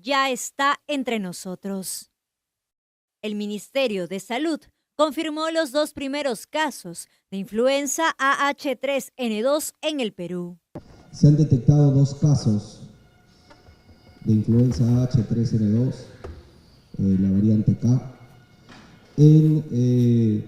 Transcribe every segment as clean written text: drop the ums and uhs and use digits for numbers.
ya está entre nosotros. El Ministerio de Salud confirmó los 2 primeros casos de influenza AH3N2 en el Perú. Se han detectado 2 casos de influenza AH3N2, la variante K, en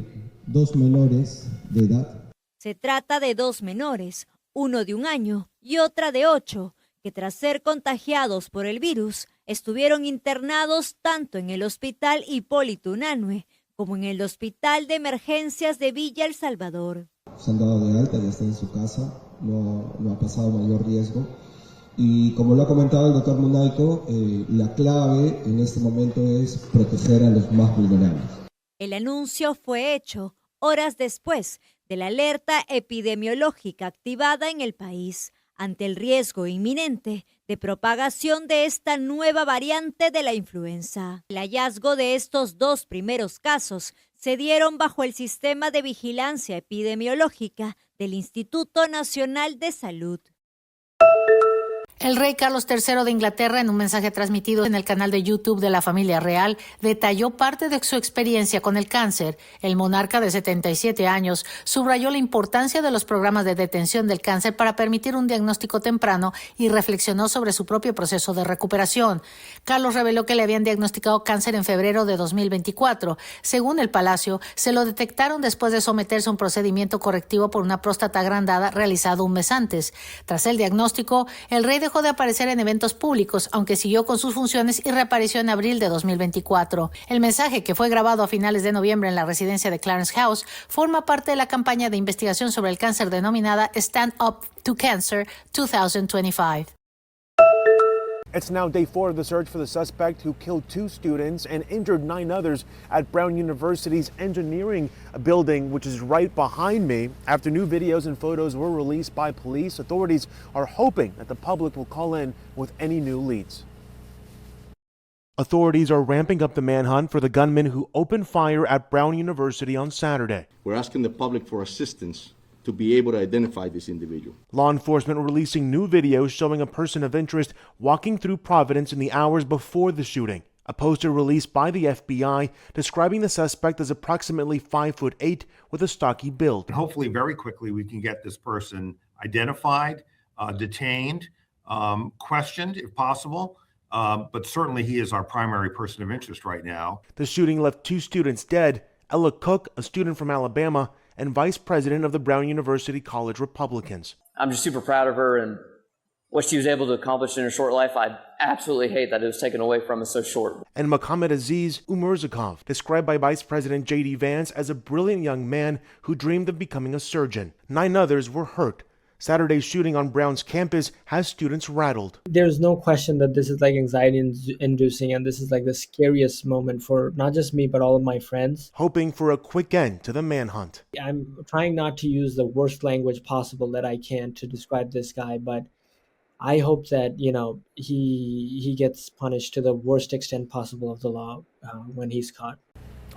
2 menores de edad. Se trata de 2 menores, uno de 1 año y otra de 8, que tras ser contagiados por el virus, estuvieron internados tanto en el Hospital Hipólito Unanue como en el Hospital de Emergencias de Villa El Salvador. Se han dado de alta, ya está en su casa, no ha pasado mayor riesgo. Y como lo ha comentado el doctor Munaico, la clave en este momento es proteger a los más vulnerables. El anuncio fue hecho horas después de la alerta epidemiológica activada en el país ante el riesgo inminente de propagación de esta nueva variante de la influenza. El hallazgo de estos 2 primeros casos se dieron bajo el sistema de vigilancia epidemiológica del Instituto Nacional de Salud. El rey Carlos III de Inglaterra, en un mensaje transmitido en el canal de YouTube de la familia real, detalló parte de su experiencia con el cáncer. El monarca de 77 años subrayó la importancia de los programas de detención del cáncer para permitir un diagnóstico temprano y reflexionó sobre su propio proceso de recuperación. Carlos reveló que le habían diagnosticado cáncer en febrero de 2024. Según el palacio, se lo detectaron después de someterse a un procedimiento correctivo por una próstata agrandada realizado un mes antes. Tras el diagnóstico, el rey dejó de aparecer en eventos públicos, aunque siguió con sus funciones y reapareció en abril de 2024. El mensaje, que fue grabado a finales de noviembre en la residencia de Clarence House, forma parte de la campaña de investigación sobre el cáncer denominada Stand Up to Cancer 2025. It's now day 4 of the search for the suspect who killed 2 students and injured 9 others at Brown University's engineering building, which is right behind me. After new videos and photos were released by police, authorities are hoping that the public will call in with any new leads. Authorities are ramping up the manhunt for the gunman who opened fire at Brown University on Saturday. We're asking the public for assistance to be able to identify this individual. Law enforcement releasing new videos showing a person of interest walking through Providence in the hours before the shooting. A poster released by the FBI describing the suspect as approximately 5'8" with a stocky build. Hopefully very quickly we can get this person identified, detained, questioned if possible, but certainly he is our primary person of interest right now. The shooting left 2 students dead, Ella Cook, a student from Alabama, and vice president of the Brown University College Republicans. I'm just super proud of her and what she was able to accomplish in her short life. I absolutely hate that it was taken away from us so short. And Mohammed Aziz Umerzakov, described by Vice President J.D. Vance as a brilliant young man who dreamed of becoming a surgeon. 9 others were hurt. Saturday's shooting on Brown's campus has students rattled. There's no question that this is like anxiety-inducing, and this is like the scariest moment for not just me, but all of my friends. Hoping for a quick end to the manhunt. I'm trying not to use the worst language possible that I can to describe this guy, but I hope that, he gets punished to the worst extent possible of the law when he's caught.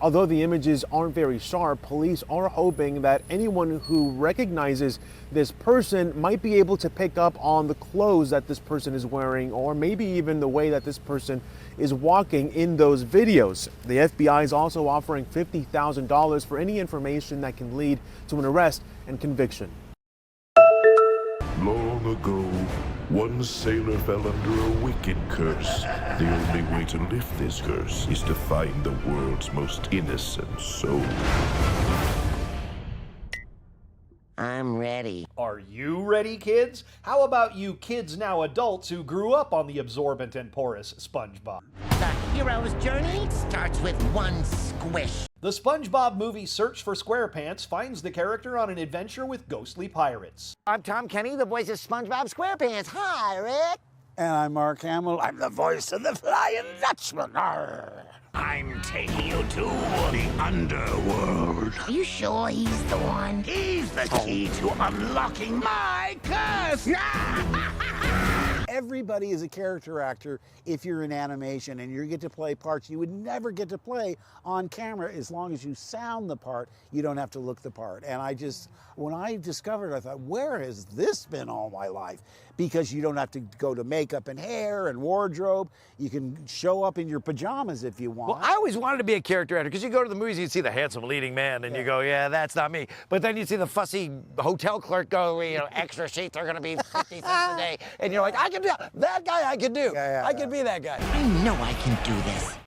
Although the images aren't very sharp, police are hoping that anyone who recognizes this person might be able to pick up on the clothes that this person is wearing, or maybe even the way that this person is walking in those videos. The FBI is also offering $50,000 for any information that can lead to an arrest and conviction. Long ago, one sailor fell under a wicked curse. The only way to lift this curse is to find the world's most innocent soul. I'm ready. Are you ready, kids? How about you kids now adults who grew up on the absorbent and porous SpongeBob? The hero's journey starts with one squish. The SpongeBob Movie Search for SquarePants finds the character on an adventure with ghostly pirates. I'm Tom Kenny, the voice of SpongeBob SquarePants. Hi, Rick. And I'm Mark Hamill. I'm the voice of the Flying Dutchman. Arr. I'm taking you to the underworld. Are you sure he's the one? He's the key to unlocking my curse. Everybody is a character actor if you're in animation, and you get to play parts you would never get to play on camera. As long as you sound the part, you don't have to look the part. And when I discovered it, I thought, where has this been all my life? because you don't have to go to makeup and hair and wardrobe. You can show up in your pajamas if you want. Well, I always wanted to be a character actor because you go to the movies, you see the handsome leading man, and you go, yeah, that's not me. But then you see the fussy hotel clerk go, you know, extra sheets are going to be 50 cents a day. And you're like, I can do that guy, I can do. I can be that guy. I know I can do this.